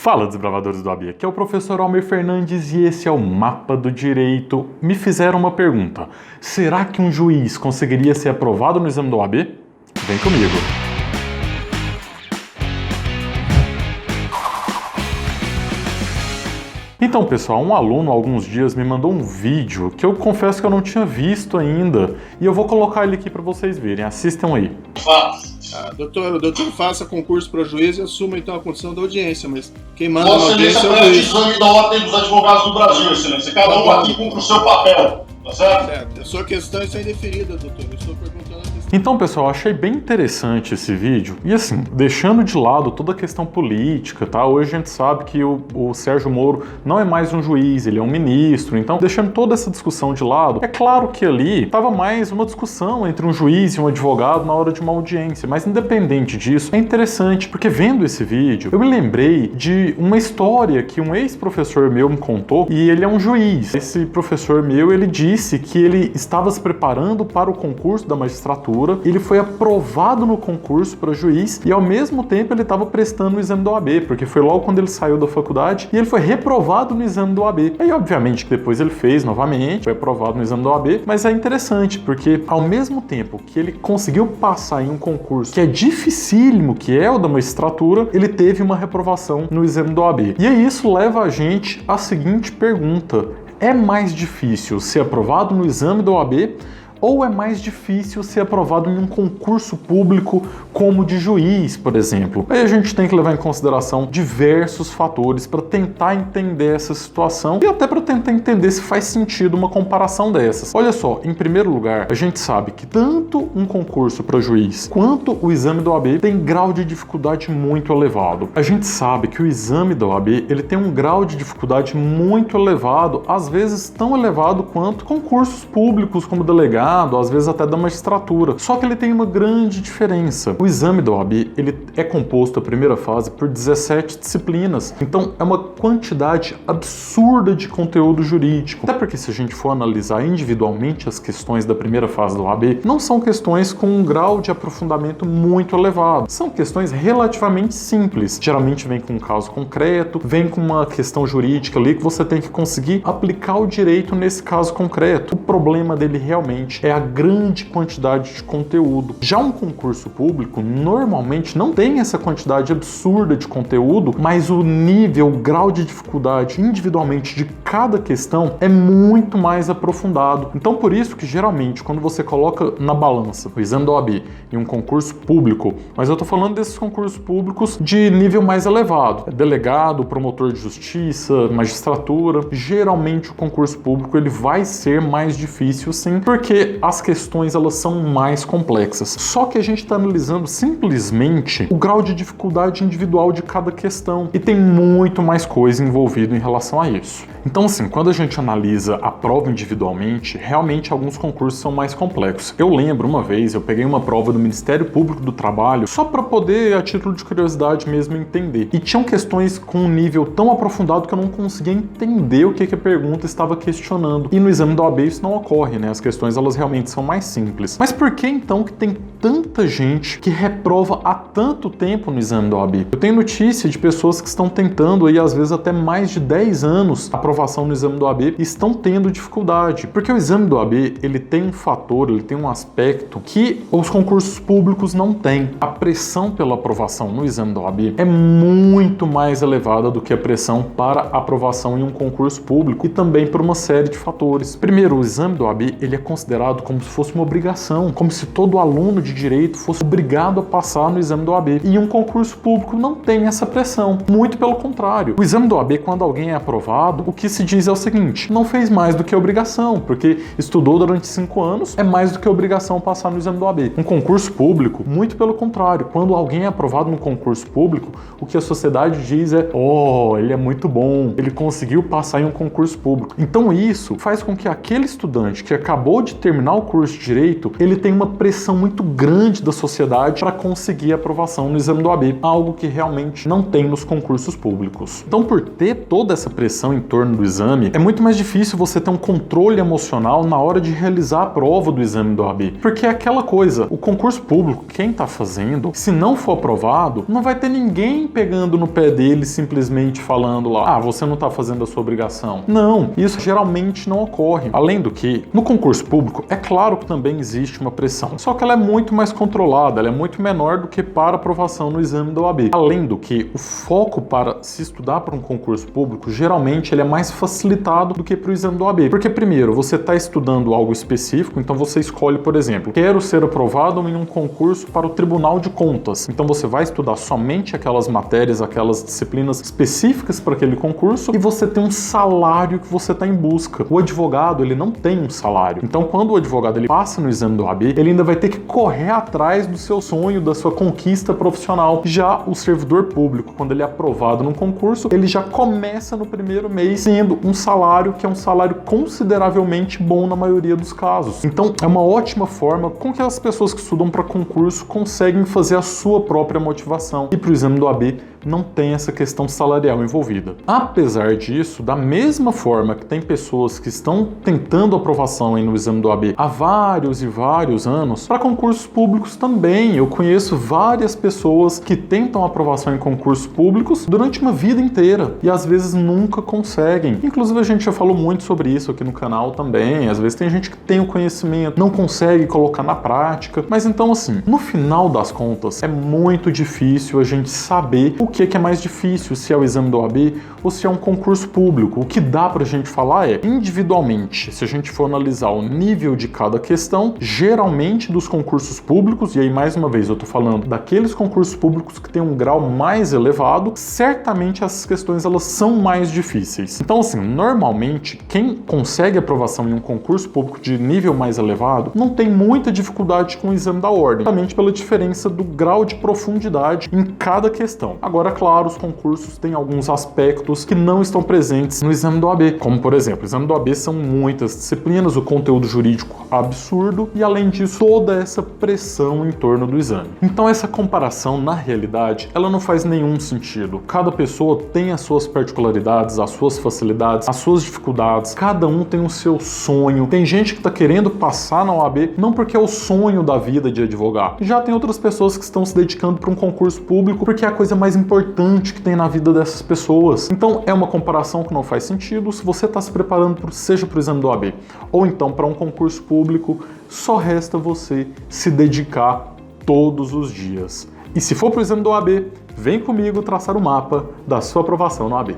Fala, desbravadores do AB, aqui é o professor Almir Fernandes e esse é o Mapa do Direito. Me fizeram uma pergunta: será que um juiz conseguiria ser aprovado no exame do OAB? Vem comigo! Então, pessoal, um aluno há alguns dias me mandou um vídeo que eu confesso que eu não tinha visto ainda e eu vou colocar ele aqui para vocês verem. Assistam aí. Doutor, faça concurso para juiz e assuma então a condição da audiência, mas quem manda na audiência é o juiz. Exame da ordem dos advogados do Brasil, excelência. Cada um aqui cumpre o seu papel, tá certo? Certo. A sua questão está indeferida, doutor. Eu estou perguntando a questão. Então, pessoal, achei bem interessante esse vídeo. E assim, deixando de lado toda a questão política, tá? Hoje a gente sabe que o Sérgio Moro não é mais um juiz, ele é um ministro. Então, deixando toda essa discussão de lado, é claro que ali estava mais uma discussão entre um juiz e um advogado na hora de uma audiência. Mas independente disso, é interessante, porque vendo esse vídeo, eu me lembrei de uma história que um ex-professor meu me contou, e ele é um juiz. Esse professor meu, ele disse que ele estava se preparando para o concurso da magistratura, ele foi aprovado no concurso para juiz e ao mesmo tempo ele estava prestando o exame do OAB, porque foi logo quando ele saiu da faculdade e ele foi reprovado no exame do OAB. Aí obviamente que depois ele fez novamente, foi aprovado no exame do OAB, mas é interessante porque ao mesmo tempo que ele conseguiu passar em um concurso que é dificílimo, que é o da magistratura, ele teve uma reprovação no exame do OAB. E aí isso leva a gente à seguinte pergunta: é mais difícil ser aprovado no exame do OAB ou é mais difícil ser aprovado em um concurso público como de juiz, por exemplo? Aí a gente tem que levar em consideração diversos fatores para tentar entender essa situação e até para tentar entender se faz sentido uma comparação dessas. Olha só, em primeiro lugar, a gente sabe que tanto um concurso para juiz quanto o exame da OAB tem grau de dificuldade muito elevado. A gente sabe que o exame da OAB ele tem um grau de dificuldade muito elevado, às vezes tão elevado quanto concursos públicos como delegado, às vezes até da magistratura. Só que ele tem uma grande diferença. O exame da OAB, ele é composto, a primeira fase, por 17 disciplinas. Então, é uma quantidade absurda de conteúdo jurídico. Até porque se a gente for analisar individualmente as questões da primeira fase da OAB, não são questões com um grau de aprofundamento muito elevado. São questões relativamente simples. Geralmente vem com um caso concreto, vem com uma questão jurídica ali que você tem que conseguir aplicar o direito nesse caso concreto. O problema dele realmente é a grande quantidade de conteúdo. Já um concurso público normalmente não tem essa quantidade absurda de conteúdo, mas o nível, o grau de dificuldade individualmente de cada questão é muito mais aprofundado. Então por isso que geralmente quando você coloca na balança o exame da OAB em um concurso público, mas eu tô falando desses concursos públicos de nível mais elevado, delegado, promotor de justiça, magistratura, geralmente o concurso público ele vai ser mais difícil sim, porque as questões elas são mais complexas. Só que a gente está analisando simplesmente o grau de dificuldade individual de cada questão e tem muito mais coisa envolvida em relação a isso. Então assim, quando a gente analisa a prova individualmente, realmente alguns concursos são mais complexos. Eu lembro uma vez, eu peguei uma prova do Ministério Público do Trabalho só para poder, a título de curiosidade mesmo, entender. E tinham questões com um nível tão aprofundado que eu não conseguia entender o que a pergunta estava questionando. E no exame da OAB isso não ocorre, né? As questões elas realmente são mais simples. Mas por que então que tem tanta gente que reprova há tanto tempo no exame da OAB? Eu tenho notícia de pessoas que estão tentando aí às vezes até mais de 10 anos a aprovação no exame da OAB e estão tendo dificuldade. Porque o exame da OAB, ele tem um fator, ele tem um aspecto que os concursos públicos não têm. A pressão pela aprovação no exame da OAB é muito mais elevada do que a pressão para aprovação em um concurso público e também por uma série de fatores. Primeiro, o exame da OAB, ele é considerado como se fosse uma obrigação, como se todo aluno de direito fosse obrigado a passar no exame da OAB. E um concurso público não tem essa pressão, muito pelo contrário. O exame da OAB, quando alguém é aprovado, o que se diz é o seguinte: não fez mais do que obrigação, porque estudou durante 5 anos, é mais do que obrigação passar no exame da OAB. Um concurso público, muito pelo contrário. Quando alguém é aprovado no concurso público, o que a sociedade diz é: oh, ele é muito bom, ele conseguiu passar em um concurso público. Então isso faz com que aquele estudante que acabou de ter terminar o curso de Direito, ele tem uma pressão muito grande da sociedade para conseguir a aprovação no exame do OAB, algo que realmente não tem nos concursos públicos. Então, por ter toda essa pressão em torno do exame, é muito mais difícil você ter um controle emocional na hora de realizar a prova do exame do OAB. Porque é aquela coisa, o concurso público, quem está fazendo, se não for aprovado, não vai ter ninguém pegando no pé dele simplesmente falando lá, você não está fazendo a sua obrigação. Não, isso geralmente não ocorre. Além do que, no concurso público, é claro que também existe uma pressão, só que ela é muito mais controlada, ela é muito menor do que para aprovação no exame da OAB. Além do que, o foco para se estudar para um concurso público, geralmente ele é mais facilitado do que para o exame da OAB. Porque primeiro, você está estudando algo específico, então você escolhe, por exemplo, quero ser aprovado em um concurso para o Tribunal de Contas. Então você vai estudar somente aquelas matérias, aquelas disciplinas específicas para aquele concurso e você tem um salário que você está em busca. O advogado, ele não tem um salário. Então quando o advogado ele passa no exame do OAB, ele ainda vai ter que correr atrás do seu sonho, da sua conquista profissional. Já o servidor público, quando ele é aprovado num concurso, ele já começa no primeiro mês tendo um salário que é um salário consideravelmente bom na maioria dos casos. Então é uma ótima forma com que as pessoas que estudam para concurso conseguem fazer a sua própria motivação. E para o exame do OAB não tem essa questão salarial envolvida. Apesar disso, da mesma forma que tem pessoas que estão tentando aprovação no exame do OAB há vários e vários anos, para concursos públicos também. Eu conheço várias pessoas que tentam aprovação em concursos públicos durante uma vida inteira e às vezes nunca conseguem. Inclusive a gente já falou muito sobre isso aqui no canal também. Às vezes tem gente que tem o conhecimento, não consegue colocar na prática. Mas então assim, no final das contas, é muito difícil a gente saber o que é mais difícil, se é o exame do OAB ou se é um concurso público. O que dá pra gente falar é, individualmente, se a gente for analisar o nível de cada questão, geralmente dos concursos públicos, e aí mais uma vez eu tô falando daqueles concursos públicos que têm um grau mais elevado, certamente essas questões elas são mais difíceis. Então assim, normalmente quem consegue aprovação em um concurso público de nível mais elevado não tem muita dificuldade com o exame da ordem, justamente pela diferença do grau de profundidade em cada questão. Agora, claro, os concursos têm alguns aspectos que não estão presentes no exame do OAB, como por exemplo, o exame do OAB são muitas disciplinas, o conteúdo jurídico absurdo e além disso toda essa pressão em torno do exame. Então essa comparação na realidade, ela não faz nenhum sentido. Cada pessoa tem as suas particularidades, as suas facilidades, as suas dificuldades, cada um tem o seu sonho. Tem gente que está querendo passar na OAB não porque é o sonho da vida de advogar. Já tem outras pessoas que estão se dedicando para um concurso público porque é a coisa mais importante que tem na vida dessas pessoas. Então é uma comparação que não faz sentido. Se você está se preparando seja para o exame do OAB ou então para um concurso público, só resta você se dedicar todos os dias. E se for para o exame do OAB, vem comigo traçar o mapa da sua aprovação no OAB.